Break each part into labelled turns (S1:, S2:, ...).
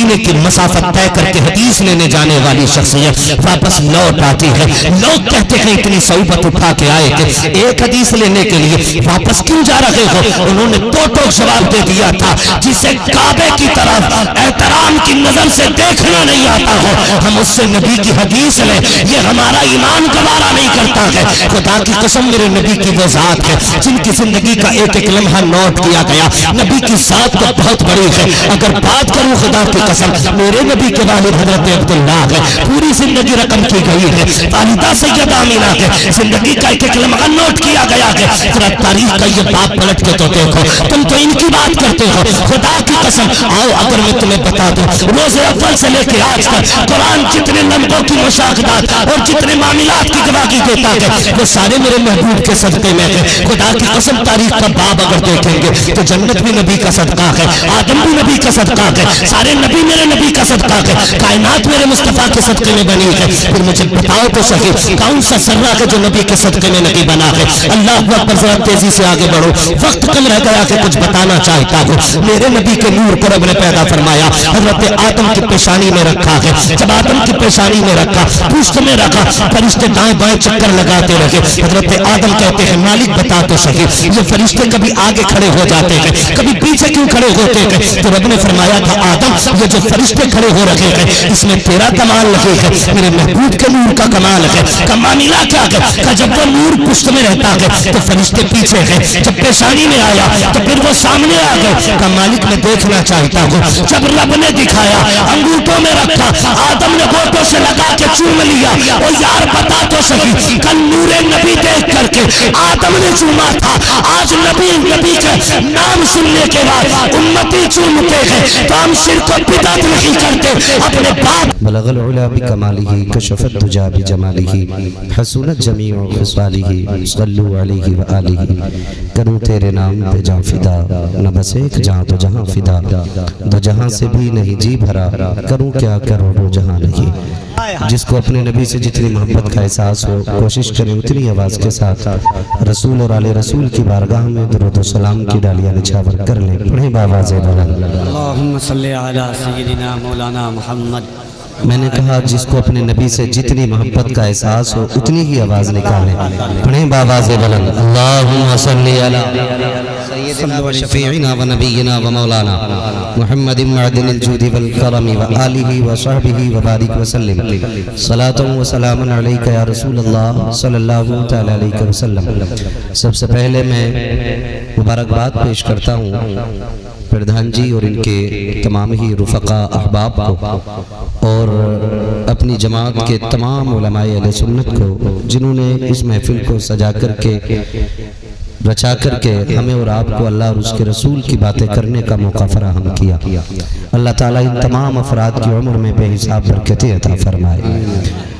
S1: مدینے کی مسافت طے کر کے حدیث لینے جانے والی شخصیت واپس لوٹ آتی ہے. لوگ کہتے ہیں اتنی صعوبت اٹھا کے آئے کہ ایک حدیث لینے کے لیے واپس کیوں جا رہے ہو؟ انہوں نے ٹوٹو جواب دے دیا تھا جسے کعبے کی طرف احترام کی نظر سے دیکھنا نہیں آتا ہو ہم اس سے نبی کی حدیث لیں یہ ہمارا ایمان گوارا نہیں کرتا ہے. خدا کی قسم میرے نبی کی وہ ذات ہے جن کی زندگی کا ایک ایک لمحہ نوٹ کیا گیا. نبی کی ذات تو بہت بڑی ہے. اگر بات کروں خدا کی قسم میرے نبی کے والد حضرت عبداللہ ہے پوری زندگی رقم کی گئی ہے. والدہ سیدہ آمینہ ہے زندگی کا ایک ایک لمحہ نوٹ کیا گیا ہے. ذرا تاریخ کا یہ باپ پلٹ کے تو دیکھو تم تو ان کی بات کرتے ہو. خدا کی قسم آؤ اگر میں تمہیں بتا دوں روز اول سے لے کے آج تک قرآن جتنے لمحوں کی مشاہدات اور جتنے معاملات کی گواہی دیتا ہے وہ سارے میرے محبوب کے صدقے میں ہے. خدا کی قسم تاریخ کا باب اگر دیکھیں گے تو جنت بھی نبی کا صدقہ ہے آدم بھی نبی کا صدقہ ہے سارے نبی میرے نبی کا صدقہ ہے کائنات میرے مصطفیٰ کے صدقے میں بنی ہے. پھر مجھے بتاؤ تو صحیح کون سا ذرہ ہے جو نبی کے صدقے میں نہیں بنا ہے؟ اللہ اکبر ذرا تیزی سے آگے بڑھو وقت کم رہ گیا کہ کچھ بتانا چاہتا ہوں. میرے نبی کے نور کو رب نے پیدا فرمایا حضرت آدم کی پیشانی میں رکھا ہے. جب آدم کی پیشانی میں رکھا پشت میں رکھا فرشتے دائیں بائیں چکر لگاتے رہے. حضرت آدم کہتے ہیں مالک بتا تو صحیح یہ فرشتے کبھی آگے کھڑے ہو جاتے ہیں کبھی پیچھے کیوں کھڑے ہوتے ہیں؟ تو رب نے فرمایا تھا آدم یہ جو فرشتے کھڑے ہو رہے ہیں اس میں تیرا کمال لگے ہے میرے محبوب کے نور کا کمال ہے. معاملہ کیا ہے کہ جب وہ نور پشت میں رہتا ہے تو فرشتے پیچھے ہیں جب پیشانی میں آیا تو پھر وہ سامنے آ گئے. کہ مالک میں دیکھنا چاہتا ہوں جب رب نے دکھایا انگوٹھوں میں رکھا آدم نے ہونٹوں سے لگا کے چوم لیا. او یار بتا تو صحیح کل نور نبی دیکھ کر کے آدم نے چوما تھا آج نبی کے نام سننے کے بعد امتی چومتے ہیں تو ہم شرک و بدعت نہیں کرتے اپنے باپ.
S2: بلغ العلا بکمالہ کشف الدجا بجمالہ حسنت جمیع خصالہ صلوا علیہ وآلہ. کروں تیرے نام پہ جان فدا نہ بس ایک جہاں تو جہاں فدا دو جہاں سے بھی نہیں جی بھرا کروں کیا کروں دو جہاں نہیں. جس کو اپنے نبی سے جتنی محبت کا احساس ہو کوشش کریں اتنی آواز کے ساتھ رسول اور آل رسول کی بارگاہ میں درود و سلام کی ڈالیاں نچھاور کر لیں. پڑھیں بآواز بلند
S3: اللہم صلی علی سیدنا مولانا محمد.
S2: میں نے کہا جس کو اپنے نبی سے جتنی محبت کا احساس ہو اتنی ہی آواز نکالیں. پڑھیں بآواز بلند اللہم صلی علی سیدنا و شفیعنا و نبینا و مولانا محمد معدن الجود والکرم و آلہ و صحبہ و بارک وسلم. صلاة و سلام علیکہ یا رسول اللہ صلی اللہ تعالی علیہ وسلم. سب سے پہلے میں مبارکباد پیش کرتا ہوں پردھان جی اور ان کے تمام ہی رفقا احباب کو اور اپنی جماعت کے تمام علماء اہل سنت کو جنہوں نے اس محفل کو سجا کر کے رچا کر کے ہمیں اور آپ کو اللہ اور اس کے رسول کی باتیں کرنے کا موقع فراہم کیا. اللہ تعالیٰ ان تمام افراد کی عمر میں بے حساب برکتیں عطا فرمائے.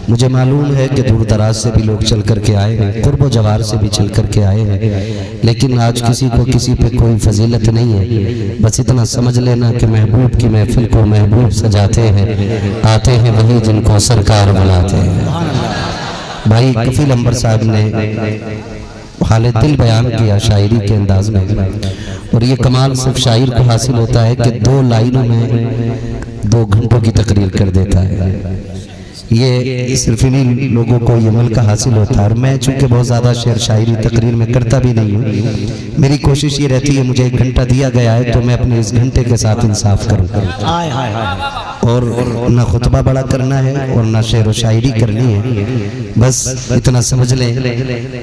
S2: مجھے معلوم ہے کہ دور دراز سے بھی لوگ چل کر کے آئے ہیں قرب و جوار سے بھی چل کر کے آئے ہیں لیکن آج کسی کو کسی پہ کوئی فضیلت نہیں ہے. بس اتنا سمجھ لینا کہ محبوب کی محفل کو محبوب سجاتے ہیں آتے ہیں وہی جن کو سرکار بلاتے ہیں. بھائی کفیل انبر صاحب نے حال دل بیان کیا شاعری کے انداز میں اور یہ کمال صرف شاعر کو حاصل ہوتا ہے کہ 2 لائنوں میں 2 گھنٹوں کی تقریر کر دیتا ہے. یہ صرف انہی لوگوں کو یہ ملکہ حاصل ہوتا ہے اور میں چونکہ بہت زیادہ شعر شاعری تقریر میں کرتا بھی نہیں ہوں. میری کوشش یہ رہتی ہے مجھے 1 گھنٹہ دیا گیا ہے تو میں اپنے اس گھنٹے کے ساتھ انصاف کروں اور نہ خطبہ بڑا کرنا ہے اور نہ شعر و شاعری کرنی ہے. بس اتنا سمجھ لیں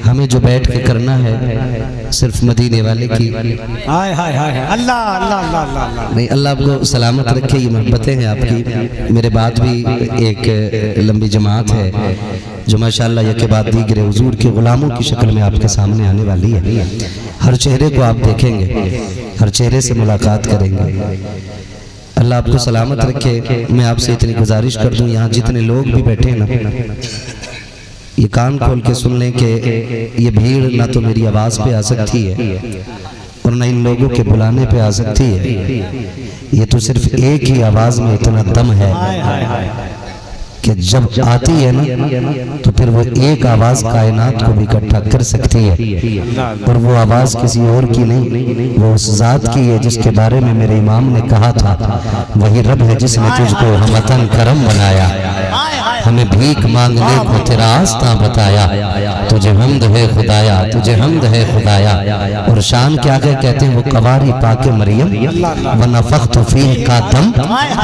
S2: ہمیں جو بیٹھ کے کرنا ہے صرف مدینے والے کی نہیں. اللہ آپ کو سلامت رکھے. یہ محبتیں ہیں آپ کی. میرے بعد بھی ایک لمبی جماعت ہے جو ماشاءاللہ یہ کے بعد دیگر حضور کے غلاموں کی شکل میں آپ کے سامنے آنے والی ہے. ہر چہرے کو آپ دیکھیں گے ہر چہرے سے ملاقات کریں گے. اللہ آپ کو سلامت رکھے. میں آپ سے اتنی گزارش کر دوں یہاں جتنے لوگ بھی بیٹھے ہیں نا یہ کان کھول کے سن لیں کہ یہ بھیڑ نہ تو میری آواز پہ آ سکتی ہے اور نہ ان لوگوں کے بلانے پہ آ سکتی ہے. یہ تو صرف ایک ہی آواز میں اتنا دم ہے کہ جب آتی ہے نا تو پھر وہ ایک آواز کائنات کو بھی اکٹھا کر سکتی ہے، اور وہ آواز کسی اور کی نہیں، وہ اس ذات کی ہے جس کے بارے میں میرے امام نے کہا تھا وہی رب ہے جس نے تجھ کو ہمتن کرم بنایا، ہمیں بھیک مانگنے کو تیرا آستہ بتایا، تجھے حمد ہے خدایا، تجھے حمد ہے خدایا۔ اور شان کیا کہتے ہیں وہ قواری پاک مریم ونفخت فیہ کا دم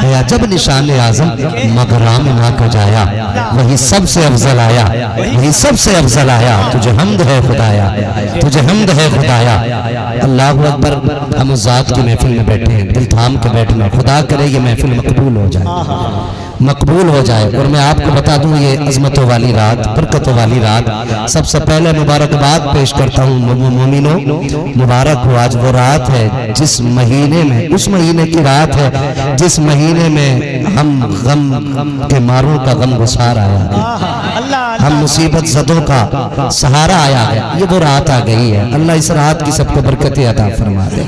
S2: ہے عجب نشان اعظم مگر آمنہ کا جایا، وہی سب سے افضل آیا، وہی سب سے افضل آیا، تجھے حمد ہے خدایا، تجھے حمد ہے خدایا۔ اللہ اکبر۔ ہم اس ذات کی محفل میں بیٹھے ہیں، دل تھام کے بیٹھنا، خدا کرے یہ محفل مقبول ہو جائے، مقبول ہو جائے۔ اور میں آپ کو بتا دوں یہ عظمتوں والی رات، برکتوں والی رات، سب سے پہلے مبارکباد پیش کرتا ہوں مومنوں، مبارک ہو، آج وہ رات ہے جس مہینے میں، اس مہینے کی رات ہے جس مہینے میں ہم غم کے ماروں کا غم گسار آیا ہے، ہم مصیبت زدوں کا سہارا آیا ہے، یہ وہ رات آ گئی ہے۔ اللہ اس رات کی سب کو برکتیں عطا فرما دے،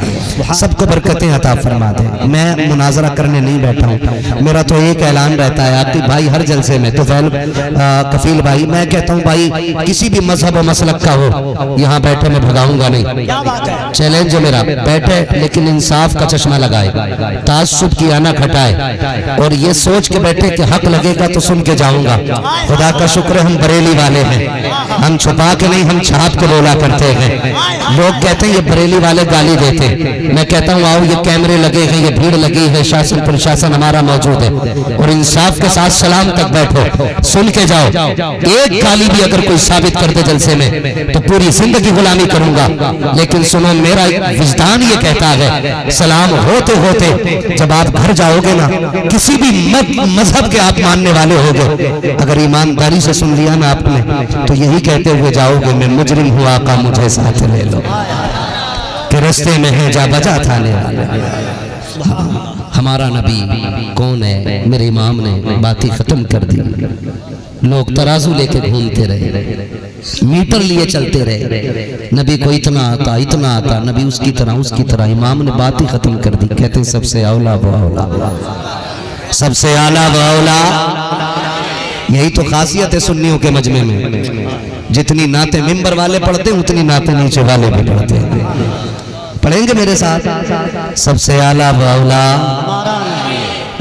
S2: سب کو برکتیں عطا فرما دے۔ میں مناظرہ کرنے نہیں بیٹھا ہوں، میرا تو ایک اعلان رہتا ہے عاقب بھائی ہر جلسے میں، تو کفیل بھائی میں کہتا ہوں بھائی کسی بھی مذہب و مسلک کا ہو یہاں بیٹھے میں بھگاؤں گا نہیں، چیلنج ہے میرا، بیٹھے لیکن انصاف کا چشمہ لگائے، تعصب کی آنا کھٹائے، اور یہ سوچ کے بیٹھے کہ حق لگے گا تو سن کے جاؤں گا۔ خدا کا شکر ہے ہم بریلی والے ہیں، ہم چھپا کے نہیں، ہم چھاپ کے بولا کرتے ہیں۔ لوگ کہتے ہیں یہ بریلی والے گالی دیتے، میں کہتا ہوں آؤ یہ کیمرے لگے ہیں، یہ بھیڑ لگی ہے، شاسن پرشاسن ہمارا موجود ہے، اور انصاف کے ساتھ سلام تک بیٹھو، سن کے جاؤ۔ ایک گالی بھی اگر کوئی ثابت کر دے جلسے میں تو پوری زندگی غلامی کروں گا، لیکن سنو میرا وجدان یہ کہتا ہے سلام ہوتے ہوتے جب آپ گھر جاؤ گے نا، کسی بھی مذہب کے آپ ماننے والے ہوگے، اگر ایمانداری سے سن لیا نا آپ نے تو یہی کہتے ہوئے جاؤ گے میں مجرم ہوں آقا مجھے ساتھ لے لو، کہ رستے میں ہے جا بجا تھانے والے۔ ہمارا نبی کون ہے؟ میرے امام نے باتیں ختم کر دی، لوگ ترازو لے کے گھومتے رہے، میٹر لیے چلتے رہے، نبی کو اتنا آتا اتنا آتا، نبی اس کی طرح اس کی طرح، امام نے باتیں ختم کر دی، کہتے ہیں سب سے اولا وہ اولا، سب سے اعلیٰ وہ اولا۔ یہی تو خاصیت ہے سنیوں کے مجمع میں، جتنی نعتیں ممبر والے پڑھتے ہیں اتنی نعتیں نیچے والے بھی پڑھتے ہیں۔ پڑھیں گے میرے ساتھ؟ سب سے اعلیٰ و اولا۔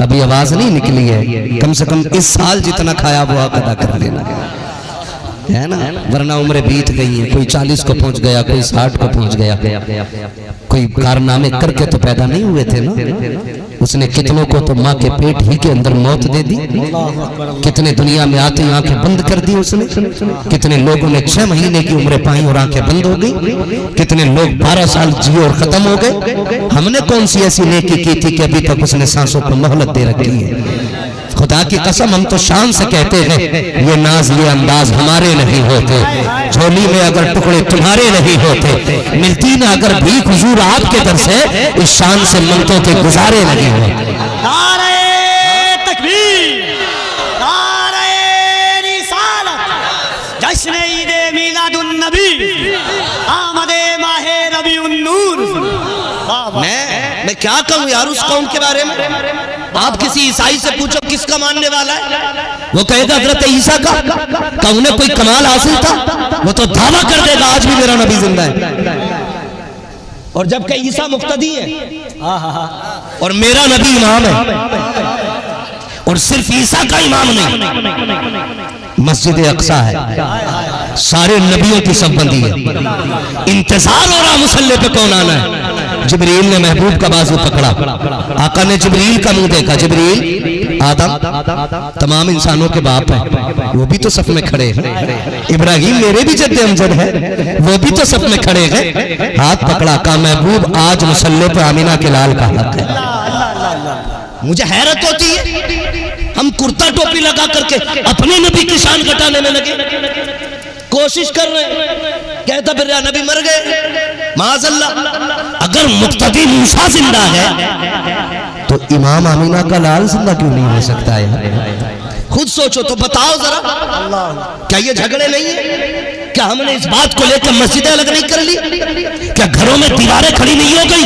S2: ابھی آواز نہیں نکلی ہے، کم سے کم اس سال جتنا کھایا وہ ادا کر لینا ہے نا، ورنہ عمریں بیت گئی ہیں، کوئی 40 کو پہنچ گیا، کوئی 60 کو پہنچ گیا، کوئی کارنامے کر کے تو پیدا نہیں ہوئے تھے نا، اس نے کتنوں کو تو ماں کے پیٹ ہی کے اندر موت دے دی، کتنے دنیا میں آتے آنکھیں بند کر دی اس نے، کتنے لوگوں نے 6 مہینے کی عمریں پائیں اور آنکھیں بند ہو گئی، کتنے لوگ 12 سال جیے اور ختم ہو گئے۔ ہم نے کون سی ایسی نیکی کی تھی کہ ابھی تک اس نے سانسوں کو مہلت دے رکھی ہے؟ خدا کی قسم ہم تو شان سے کہتے ہیں یہ ناز یہ انداز ہمارے نہیں ہوتے، جھولی میں اگر ٹکڑے تمہارے نہیں ہوتے، ملتی نہ اگر بھیک حضور آپ کے در سے، اس شان سے منتوں کے گزارے نہیں ہوتے۔
S3: نعرہ تکبیر، نعرہ رسالت، جشن عید میلاد النبی، آمد ماہ ربیع النور۔
S1: میں کیا کہوں یار اس قوم کے بارے میں؟ آپ کسی عیسائی سے پوچھو کس کا ماننے والا ہے، وہ کہے گا حضرت عیسیٰ کا، کہ انہیں کوئی کمال حاصل تھا، وہ تو دعویٰ کر دے گا آج بھی میرا نبی زندہ ہے، اور جبکہ عیسیٰ مقتدی ہے اور میرا نبی امام ہے، اور صرف عیسیٰ کا امام نہیں، مسجد اقصیٰ ہے، سارے نبیوں کی سب بندی ہے، انتظار ہو رہا مسلح پہ کون آنا ہے۔ جبریل نے محبوب کا بازو پکڑا، آقا نے جبریل کا منہ دیکھا، جبریل آدم تمام انسانوں کے باپ ہیں، وہ بھی تو صف میں کھڑے ہیں، ابراہیم میرے بھی جد امجد ہے، وہ بھی تو صف میں کھڑے ہیں، ہاتھ پکڑا، کہا محبوب آج مسلح پہ آمینہ کے لال کا حق ہے۔ مجھے حیرت ہوتی ہے ہم کرتا ٹوپی لگا کر کے اپنے نبی کی شان گھٹانے میں لگے، کوشش کر رہے ہیں، کہتا پھر یا نبی مر گئے، معاذ اللہ۔ اگر مقتدی موسیٰ زندہ ہے تو امام آمینہ کا لال زندہ کیوں نہیں ہو سکتا ہے؟ خود سوچو تو بتاؤ ذرا، کیا یہ جھگڑے نہیں ہیں؟ کیا ہم نے اس بات کو لے کر مسجدیں الگ نہیں کر لی؟ کیا گھروں میں دیواریں کھڑی نہیں ہو گئی؟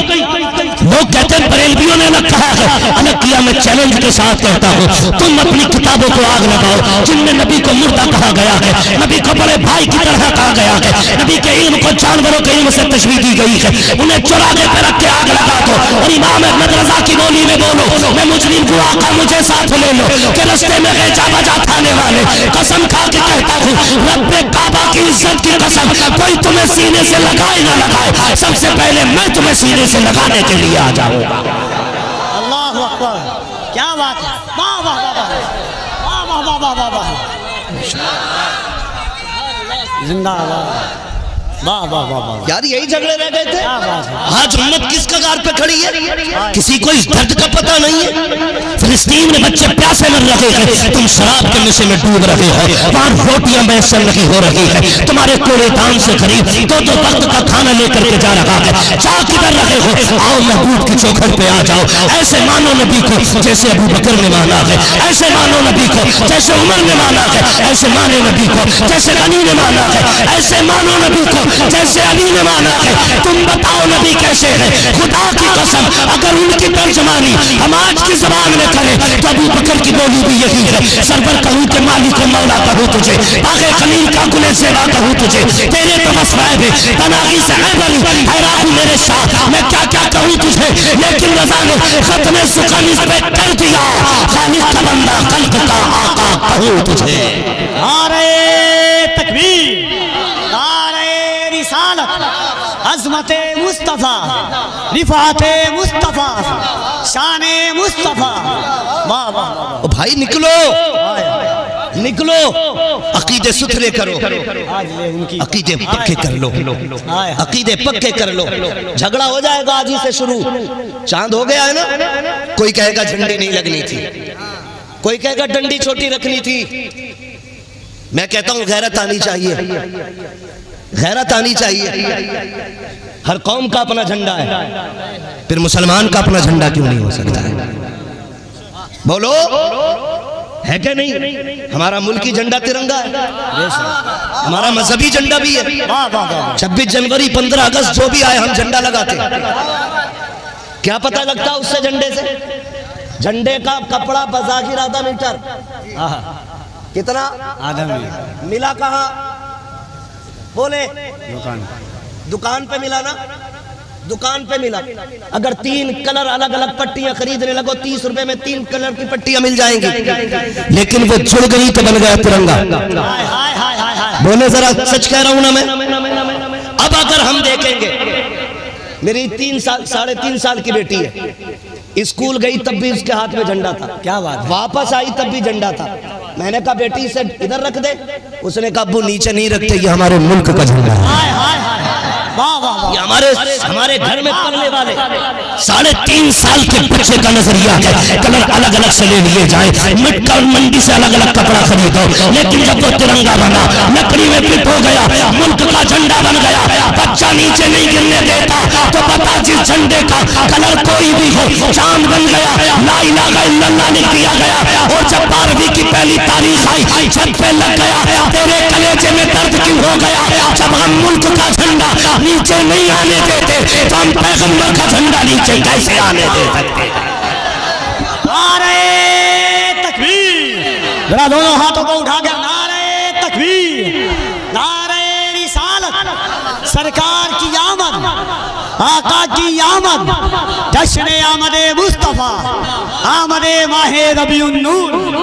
S1: لوگ کہتے ہیں بریلویوں نے الگ کہا ہے، الگ کیا۔ میں چیلنج کے ساتھ کہتا ہوں، تم اپنی کتابوں کو آگ لگاؤ جن میں نبی کو مردہ کہا گیا ہے، نبی کو بڑے بھائی کی طرح کہا گیا ہے، نبی کے علم کو جانوروں کے علم سے تشبیہ دی گئی ہے، انہیں چراغے پہ رکھ کے آگ لگا دو اور امام احمد رضا کی بولی میں بولو، میں مجرم کو آقا مجھے ساتھ لے لو کہ رستے میں غیچہ بجا کھانے والے، قسم کھا کے کہتا ہوں رب کعبہ کی عزت کی قسم، کوئی تمہیں سینے سے لگائے نہ لگائے، سب سے پہلے میں تمہیں سینے سے لگانے کے لیے آ جاؤں گا۔
S3: اللہ اکبر، کیا بات ہے، واہ واہ واہ واہ واہ واہ واہ واہ، زندہ باد، واہ واہ واہ واہ،
S1: یار یہی جھگڑے رہ گئے تھے۔
S3: کیا بات ہے،
S1: آج امت کس کگار پہ کھڑی ہے؟ کسی کو اس درد کا پتہ نہیں ہے۔ فلسطین میں بچے پیاسے مر رہے ہیں، تم شراب کے نشے میں ڈوب رہے ہو، وہاں روٹیاں میسر نہیں ہو رہی ہے، تمہارے کوڑے دان سے قریب دو وقت کا کھانا لے کر کے جا رہا ہے، جا کدھر رہے ہو؟ آؤ محبوب کی چوکھٹ پہ آ جاؤ، ایسے مانو نبی کو جیسے ابو بکر نے مانا ہے، ایسے مانو نبی کو جیسے عمر نے مانا ہے، ایسے مانے نبی کو جیسے غنی نے مانا ہے، ایسے مانو نبی کو جیسے علی نے مانا ہے۔ تم بتاؤ نبی کیسے ہے؟ خدا کی قسم اگر ان کی ترجمانی ہم آج کی زبان میں کریں تو ابو بکر کی بولی بھی یہی ہے، سرور کہوں کہ مالک و مولا کہوں تجھے، باغ خلیل کا گلے سیوا کہوں تجھے، تیرے تو بس غائب ہے تناغی سے عیبری حیران میرے شاہ، میں کیا کیا کہوں تجھے، لیکن رضا نے ختم سخن اس پہ کر دیا، خالق کا بندہ خلق کا آقا کہوں تجھے۔
S3: نعرہ تکبیر، نعرہ رسالت، عظمت مصطفیٰ، رفعت مصطفیٰ، شان مصطفیٰ، واہ واہ،
S1: بھائی نکلو نکلو، عقیدے ستھرے کرو، عقیدے پکے کر لو، عقیدے پکے کر لو، جھگڑا ہو جائے گا آج ہی سے شروع۔ چاند ہو گیا ہے نا، کوئی کہے گا جھنڈی نہیں لگنی تھی، کوئی کہے گا ڈنڈی چھوٹی رکھنی تھی، میں کہتا ہوں غیرت آنی چاہیے، غیرت آنی چاہیے۔ ہر قوم کا اپنا جھنڈا ہے، پھر مسلمان کا اپنا جھنڈا کیوں نہیں ہو سکتا ہے؟ بولو ہے کہ نہیں؟ ہمارا ملکی جھنڈا ترنگا ہے، ہمارا مذہبی جھنڈا بھی ہے۔ 26 جنوری 15 اگست جو بھی آئے ہم جھنڈا لگاتے ہیں۔ کیا پتہ لگتا اس سے جھنڈے سے؟ جھنڈے کا کپڑا بظاہر آدھا میٹر، کتنا ملا؟ کہاں بولے؟ دکان پہ ملا نا، دکان پہ ملا۔ اگر 3 کلر الگ الگ پٹیاں خریدنے لگو 30 روپے میں 3 کلر کی پٹیاں مل جائیں گی، لیکن وہ جڑ گئی تو بن گیا ترنگا۔ بولے ذرا، سچ کہہ رہا ہوں نا میں۔ اب اگر ہم دیکھیں گے، میری 3.5 سال کی بیٹی ہے، اسکول گئی تب بھی اس کے ہاتھ میں جھنڈا تھا، کیا بات، واپس آئی تب بھی جھنڈا تھا۔ میں نے کہا بیٹی اسے ادھر رکھ دے، اس نے کہا ابو نیچے نہیں رکھتے، یہ ہمارے ملک کا جھنڈا ہے، یہ ہمارے گھر میں پڑھنے والے 3.5 سال کے بچے کا نظریہ ہے کلر الگ الگ سے لے لیے جائیں، مٹ کر منڈی سے الگ الگ کپڑا خریدو، لیکن جب وہ ترنگا بنا، لکڑی میں پٹ ہو گیا، ملک کا جھنڈا بن گیا، بچہ نیچے نہیں گرنے دیتا، تو پتا جس جھنڈے کا کلر کوئی بھی ہو، چاند بن گیا، لا الہ الا اللہ لکھ دیا گیا، اور جب 12ویں کی پہلی تاریخ آئی چھت پہ لگ گیا، تیرے کلیجے میں درد کیوں ہو گیا؟ جب ہم ملک کا جھنڈا نیچے نہیں آنے دیتے تو ہم پیغمبر کا جھنڈا نیچے کیسے آنے دے سکتے؟
S3: نعرہ تکبیر، ذرا دونوں ہاتھوں کو اٹھا کر نعرہ تکبیر، نعرہ رسالت، سرکار کی آمد، آقا کی آمد، جشن آمد مصطفیٰ، آمد ماہ ربیع النور،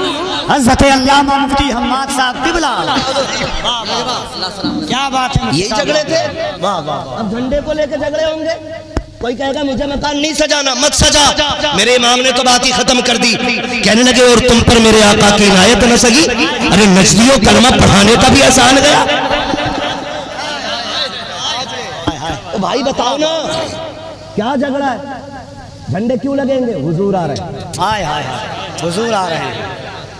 S3: حضرت علامہ مفتی حماد صاحب قبلہ، کیا بات ہے،
S1: یہی جھگڑے تھے۔ اب جھنڈے کو لے کے جھگڑے ہوں گے، کوئی کہے گا مجھے مکان نہیں سجانا، مت سجا، میرے امام نے تو بات ہی ختم کر دی، کہنے لگے اور تم پر میرے آقا کی عنایت نہ سگی؟ ارے نجدیوں کلمہ پڑھانے کا بھی آسان گیا۔ تو بھائی بتاؤ نا کیا جھگڑا ہے؟ جھنڈے کیوں لگیں گے؟ حضور آ رہے ہیں،
S3: ہائے ہائے حضور آ رہے ہیں،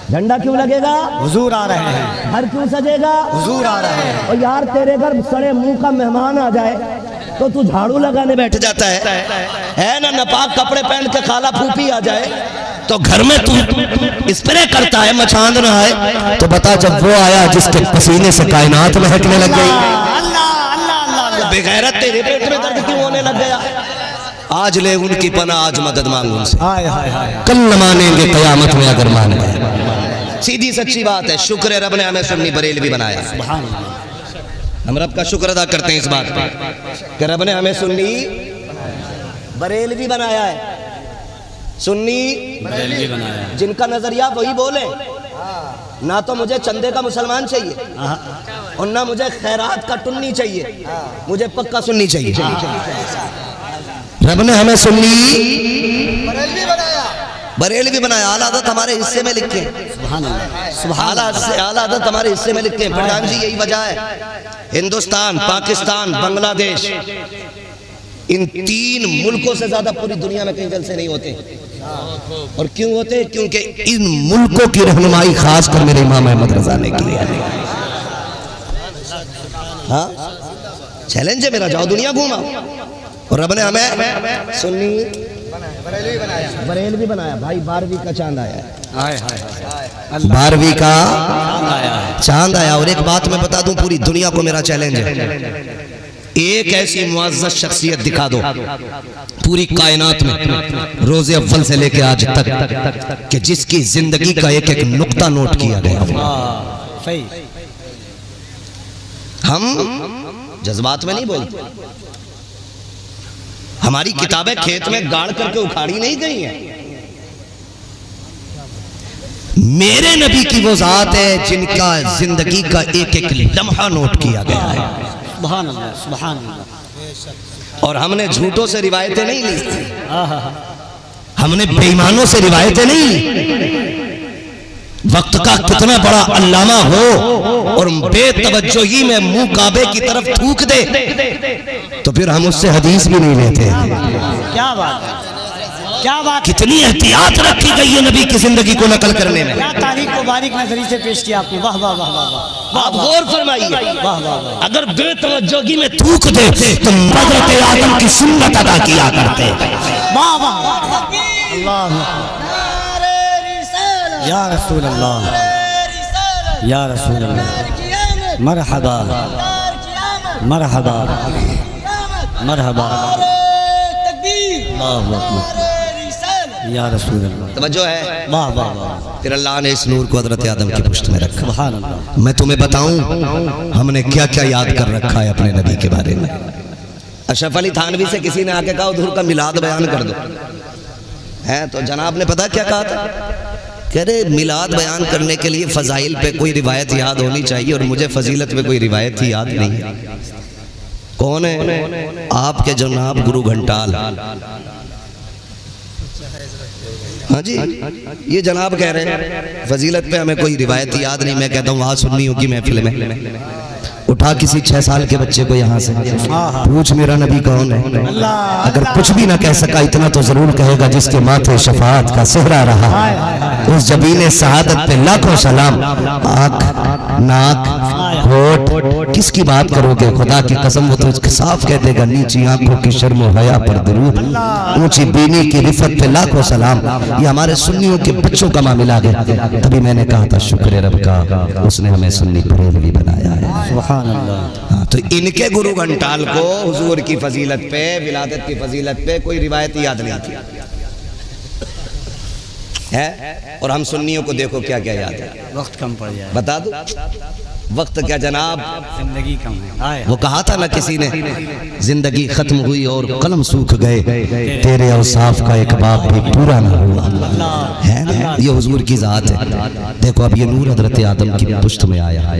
S1: جھنڈا کیوں لگے گا؟
S3: حضور آ رہے ہیں،
S1: گھر کیوں سجے گا؟
S3: حضور آ رہے ہیں۔
S1: اور یار تیرے گھر سڑے منہ کا مہمان آ جائے تو تو جھاڑو لگانے بیٹھ جاتا ہے نا، ناپاک کپڑے پہن کے خالہ پھوپھی آ جائے تو گھر میں تو اسپرے کرتا ہے مچھاند نہ آئے، تو بتا جب وہ آیا جس کے پسینے سے کائنات مہکنے لگ گئی، بے غیرت تیرے پیٹ میں درد کیوں ہونے لگ گیا؟ آج لے ان کی پناہ، آج مدد مانگ ان سے، کل نہ مانیں گے قیامت میں اگر مان گئے۔ سیدھی سچی بات ہے، شکر ہے رب نے ہمیں سنی بریلوی بنایا۔ ہم رب کا شکر ادا کرتے ہیں اس بات پہ کہ رب نے ہمیں سنی بریلوی بنایا ہے، سنی بریلوی بنایا ہے، جن کا نظریہ وہی بولے۔ نہ تو مجھے چندے کا مسلمان چاہیے اور نہ مجھے خیرات کا ٹنی چاہیے، مجھے پکا سنی چاہیے۔ رب نے ہمیں سنی بریلوی بنایا، اعلیٰ حضرت ہمارے حصے میں لکھے، اعلیٰ حضرت ہمارے حصے میں لکھے۔ پردھان جی یہی وجہ ہے ہندوستان، پاکستان، بنگلہ دیش، ان تین ملکوں سے زیادہ پوری دنیا میں کہیں جلسے نہیں ہوتے۔ اور کیوں ہوتے؟ کیونکہ ان ملکوں کی رہنمائی خاص کر میرے امام احمد رضا نے کی ہے۔ ہاں چیلنج ہے میرا، جاؤ دنیا گھوما، اور رب نے ہمیں سنی بریلوی بنایا۔ بھائی 12ویں کا چاند آیا ہے، 12ویں کا چاند آیا۔ اور ایک بات میں بتا دوں، پوری دنیا کو میرا چیلنج ہے، ایک ایسی معزز شخصیت دکھا دو پوری کائنات میں روز اول سے لے کے آج تک کہ جس کی زندگی کا ایک ایک نقطہ نوٹ کیا گیا۔ ہم جذبات میں نہیں بولتے، ہماری کتابیں کھیت میں گاڑ کر کے اکھاڑی نہیں گئی ہیں۔ میرے نبی کی وہ ذات ہے جن کا زندگی کا ایک ایک لمحہ نوٹ کیا گیا ہے۔
S3: سبحان اللہ، سبحان اللہ۔
S1: اور ہم نے جھوٹوں سے روایتیں نہیں لی، ہم نے بے ایمانوں سے روایتیں نہیں لی۔ وقت کا کتنا بڑا علامہ ہو اور بے توجہی میں منہ کعبے کی طرف تھوک دے تو پھر ہم اس سے حدیث بھی نہیں لیتے۔
S3: کیا بات ہے، کیا بات،
S1: کتنی احتیاط رکھی گئی ہے نبی کی زندگی کو نقل کرنے میں،
S3: کیا تاریخ کو باریک نظری سے پیش کیا آپ نے۔ واہ واہ واہ واہ واہ،
S1: آپ غور فرمائیے،
S3: واہ واہ واہ،
S1: اگر بے توجہی میں تھوک دے تو حضرت آدم کی سنت ادا کیا کرتے۔
S3: واہ واہ، اللہ یا رسول اللہ، یا رسول اللہ، مرحبا مرحبا مرحبا، اللہ اکبر، یا رسول اللہ،
S1: توجہ ہے۔
S3: واہ واہ واہ،
S1: پھر اللہ نے اس نور کو حضرت آدم کی پشت میں رکھا۔
S3: سبحان اللہ۔
S1: میں تمہیں بتاؤں ہم نے کیا کیا یاد کر رکھا ہے اپنے نبی کے بارے میں۔ اشرف علی تھانوی سے کسی نے آ کے کہا حضور کا میلاد بیان کر دو، ہے تو جناب نے پتا کیا کہا تھا؟ کہہ رہے میلاد بیان کرنے کے لیے فضائل پہ کوئی روایت یاد ہونی چاہیے، اور مجھے فضیلت پہ کوئی روایت ہی یاد نہیں ہے۔ کون ہے؟ آپ کے جناب گرو گھنٹال۔ ہاں جی، یہ جناب کہہ رہے ہیں فضیلت پہ ہمیں کوئی روایت یاد نہیں۔ میں کہتا ہوں وہاں سننی ہوگی محفل میں، اٹھا کسی 6 سال کے بچے کو یہاں سے پوچھ میرا نبی کون ہے۔ اگر کچھ بھی نہ کہہ سکا اتنا تو ضرور کہے گا جس کے ماتھے شفاعت کا صحرا رہا، اس جبین سعادت پہ لاکھوں سلام۔ آنکھ، ناک، ہونٹ، کس کی بات کرو گے؟ خدا کی قسم وہ تو صاف کہہ دے گا نیچی آنکھوں کی شرم و حیا پر درود، اونچی بینی کی رفت پہ لاکھوں سلام۔ یہ ہمارے سنیوں کے بچوں کا معاملہ گیا۔ تبھی میں نے کہا تھا شکر رب کا، اس نے ہمیں سنی بریلوی بنایا ہے۔
S3: سبحان اللہ۔
S1: ہاں تو ان کے گرو گھنٹال کو حضور کی فضیلت پہ، ولادت کی فضیلت پہ کوئی روایت یاد نہیں تھی ہے، اور ہم سنیوں کو دیکھو کیا کیا یاد ہے۔
S3: وقت کم پڑ جائے،
S1: بتا دو وقت کیا جناب،
S3: زندگی کم ہے۔
S1: وہ کہا تھا نا کسی نے زندگی ختم ہوئی اور قلم سوکھ گئے، تیرے اوصاف کا ایک باب بھی پورا نہ ہوا، ہے نا؟ یہ حضور کی ذات ہے۔ دیکھو اب یہ نور حضرت آدم کی پشت میں آیا،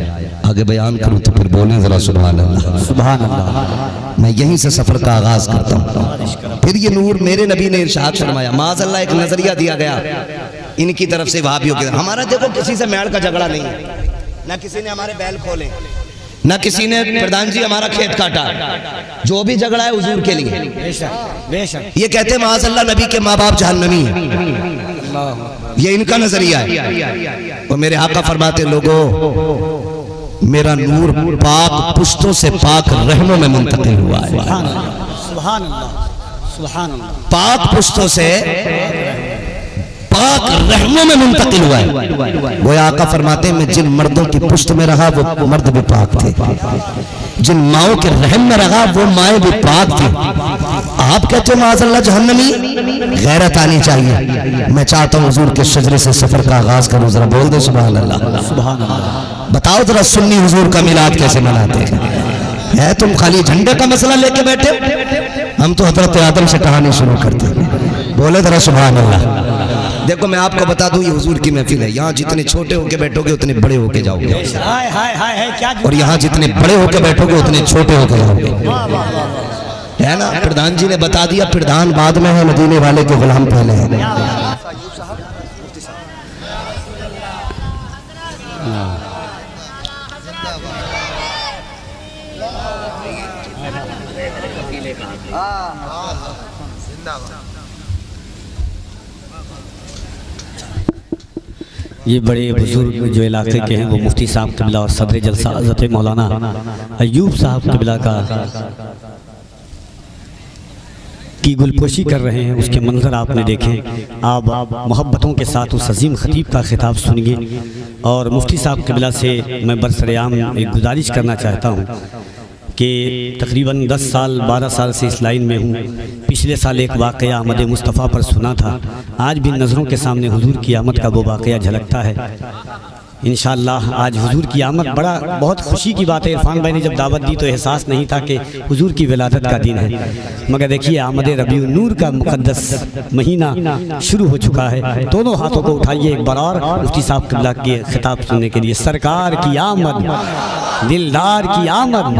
S1: آگے بیان کروں تو پھر بولیں ذرا سبحان اللہ،
S3: سبحان اللہ۔
S1: میں یہیں سے سفر کا آغاز کرتا ہوں۔ پھر یہ نور میرے نبی نے ارشاد فرمایا، معاذ اللہ ایک نظریہ دیا گیا ان کی طرف سے وہابیوں کی طرف۔ ہمارا دیکھو کسی سے میڑ کا جھگڑا نہیں ہے، نہ کسی نے ہمارے بیل کھولے، نہ کسی نے پردھان جی ہمارا کھیت کاٹا، جو بھی جھگڑا ہے حضور کے لیے۔
S3: بے شک بے شک،
S1: یہ کہتے ہیں معاذ اللہ نبی کے ماں باپ جہنمی ہیں، یہ ان کا نظریہ ہے۔ اور میرے آقا فرماتے لوگوں میرا نور پاک پشتوں سے پاک رحموں میں منتقل ہوا ہے۔
S3: سبحان اللہ، سبحان اللہ، سبحان اللہ۔
S1: پاک پشتوں سے
S2: پاک رحموں میں منتقل ہوا ہے۔ وہ آقا فرماتے ہیں میں جن مردوں کی پشت میں رہا وہ مرد بھی پاک تھے، جن ماؤں کے رحم میں رہا وہ مائیں بھی پاک تھی۔ آپ کہتے ہیں معاذ اللہ جہنمی، غیرت آنی چاہیے۔ میں چاہتا ہوں حضور کے شجرے سے سفر کا آغاز کروں، ذرا بول دے سبحان اللہ۔
S3: سبحان اللہ۔
S2: بتاؤ ذرا سنی حضور کا میلاد کیسے مناتے ہیں؟ ہے تم خالی جھنڈے کا مسئلہ لے کے بیٹھے؟ ہم تو حضرت آدم سے کہانی شروع کرتے ہیں، بولے ذرا سبحان اللہ۔ دیکھو میں آپ کو بتا دوں یہ حضور کی محفل ہے، یہاں جتنے چھوٹے ہو کے بیٹھو گے اتنے بڑے ہو کے جاؤ گے،
S3: ہائے ہائے ہائے کیا
S2: اور یہاں جتنے بڑے ہو کے بیٹھو گے اتنے چھوٹے ہو کے جاؤ گے، ہے نا؟ پردھان جی نے بتا دیا، پردھان بعد میں ہے، مدینے والے کے غلام پہلے ہیں۔
S3: یہ بڑے بزرگ جو علاقے کے ہیں وہ مفتی صاحب قبلہ اور صدر جلسہ حضرت مولانا ایوب صاحب قبلہ کا کی گلپوشی کر رہے ہیں، اس کے منظر آپ نے دیکھیں۔ آپ محبتوں کے ساتھ اس عظیم خطیب کا خطاب سنیے، اور مفتی صاحب قبلہ سے میں برسر عام ایک گزارش کرنا چاہتا ہوں کہ تقریباً 10 سال 12 سال سے اس لائن میں ہوں۔ پچھلے سال ایک واقعہ احمد مصطفیٰ پر سنا تھا، آج بھی نظروں کے سامنے حضور کی آمد کا وہ واقعہ جھلکتا ہے۔ انشاءاللہ آج حضور کی آمد بہت خوشی کی بات ہے۔ عرفان بھائی نے جب دعوت دی تو احساس نہیں تھا کہ حضور کی ولادت کا دن ہے، مگر دیکھیے آمد ربیع النور کا مقدس مہینہ شروع ہو چکا ہے۔ دونوں ہاتھوں کو اٹھائیے ایک بار اور مفتی صاحب قبلہ کے خطاب سننے کے لیے۔ سرکار کی آمد، دلدار کی آمد،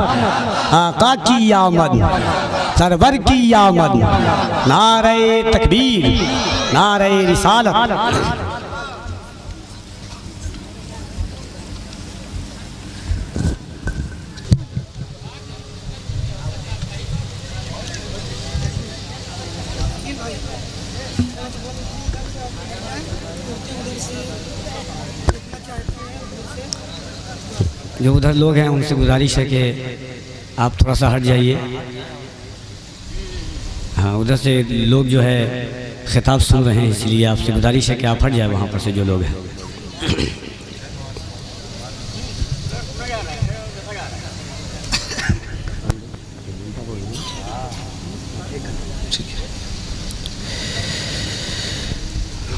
S3: آقا کی آمد، سرور کی آمد، نعرہ تکبیر، نعرہ رسالت۔ جو ادھر لوگ ہیں ان سے گزارش ہے کہ آپ تھوڑا سا ہٹ جائیے، ہاں ادھر سے لوگ جو ہے خطاب سن رہے ہیں، اس لیے آپ سے گزارش ہے کہ آپ ہٹ جائیں وہاں پر سے جو لوگ ہیں۔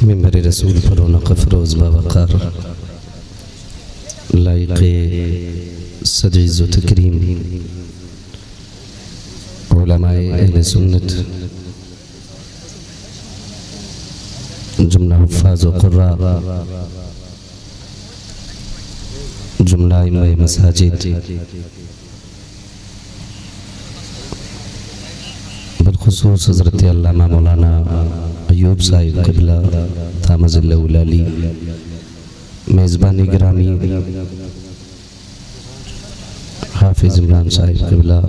S2: منبر رسول پر رونق افروز باوقار، لائق صدر عز و تکریم علماء اہل سنت، جملہ حفاظ و قراء، جملہ امام مساجد، بالخصوص حضرت علامہ مولانا ایوب صاحب قبلہ دامت اللہ العالی، میزبان گرامی حافظ عمران صاحب قبلہ،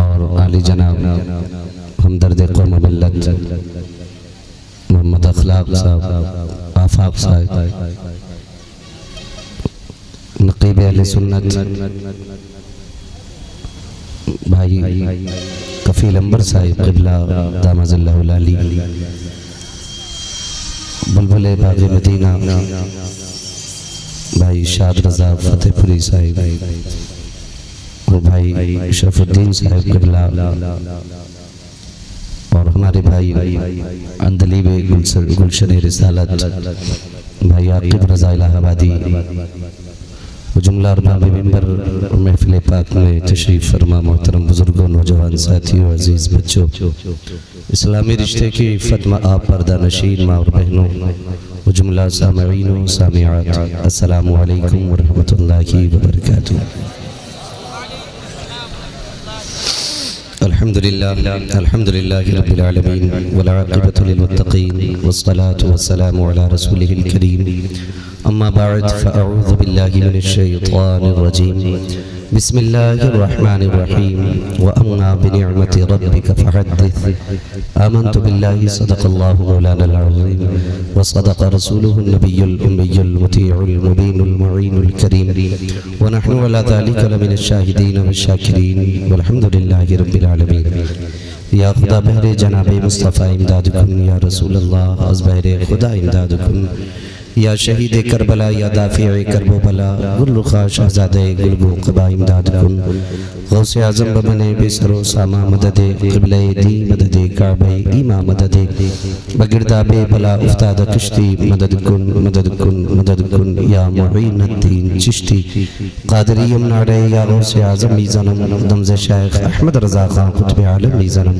S2: اور عالی جناب ہمدرد قوم ملت محمد اخلاق صاحب، آفاق صاحب، نقیب اہل سنت بھائی کفیل انبر صاحب قبلہ دامت اللہ العالی، بلبل باغ مدینہ بھائی شاد رضا فتح پوری صاحب، اور بھائی اشرف الدین صاحب قبلہ، اور ہمارے بھائی اندلیب گلشن رسالت بھائی عاقب رضا الہ آبادی، جملہ ارباب منبر اور محفل پاک میں تشریف فرما محترم بزرگوں، نوجوان ساتھیوں، عزیز بچوں، اسلامی رشتے کی فتمہ آپ پردہ نشین ماں اور بہنوں، و جملہ سامعین و سامعات، السلام علیکم ورحمۃ اللہ وبرکاتہ۔ الحمدللہ رب العالمین والعاقبۃ للمتقین والصلاة والسلام علی رسولہ الکریم، اما بعد فاعوذ باللہ من الشیطان الرجیم، بسم اللہ الرحمن الرحیم، وَأَمَّا بِنِعْمَةِ رَبِّكَ فَحَدِّثْ، آمنت باللہ صدق اللہ مولانا العظیم، وصدق رسولہ النبی الأمی المطیع المبین المعین الکریم، ونحن على ذلك لمن الشاہدین والشاکرین، والحمدللہ رب العالمین۔ یا خدا بہر جناب مصطفیٰ امداد کن، یا رسول اللہ از بہر خدا امداد کن، یا شہید کربلا یا دافع کرب و بلا، گل خواہ شہزادہ گلگو قبا امداد کن، غوث اعظم بمنے بسر و ساما مدد، قبلہ دی مدد، کعبہ ایما مدد، بگرداب بلا افتاد کشتی مدد کن مدد کن مدد کن، یا معین الدین چشتی قادری امنع رہے، یا غوث اعظم میزنم دمز شیخ احمد رضا خان قطب عالم میزنم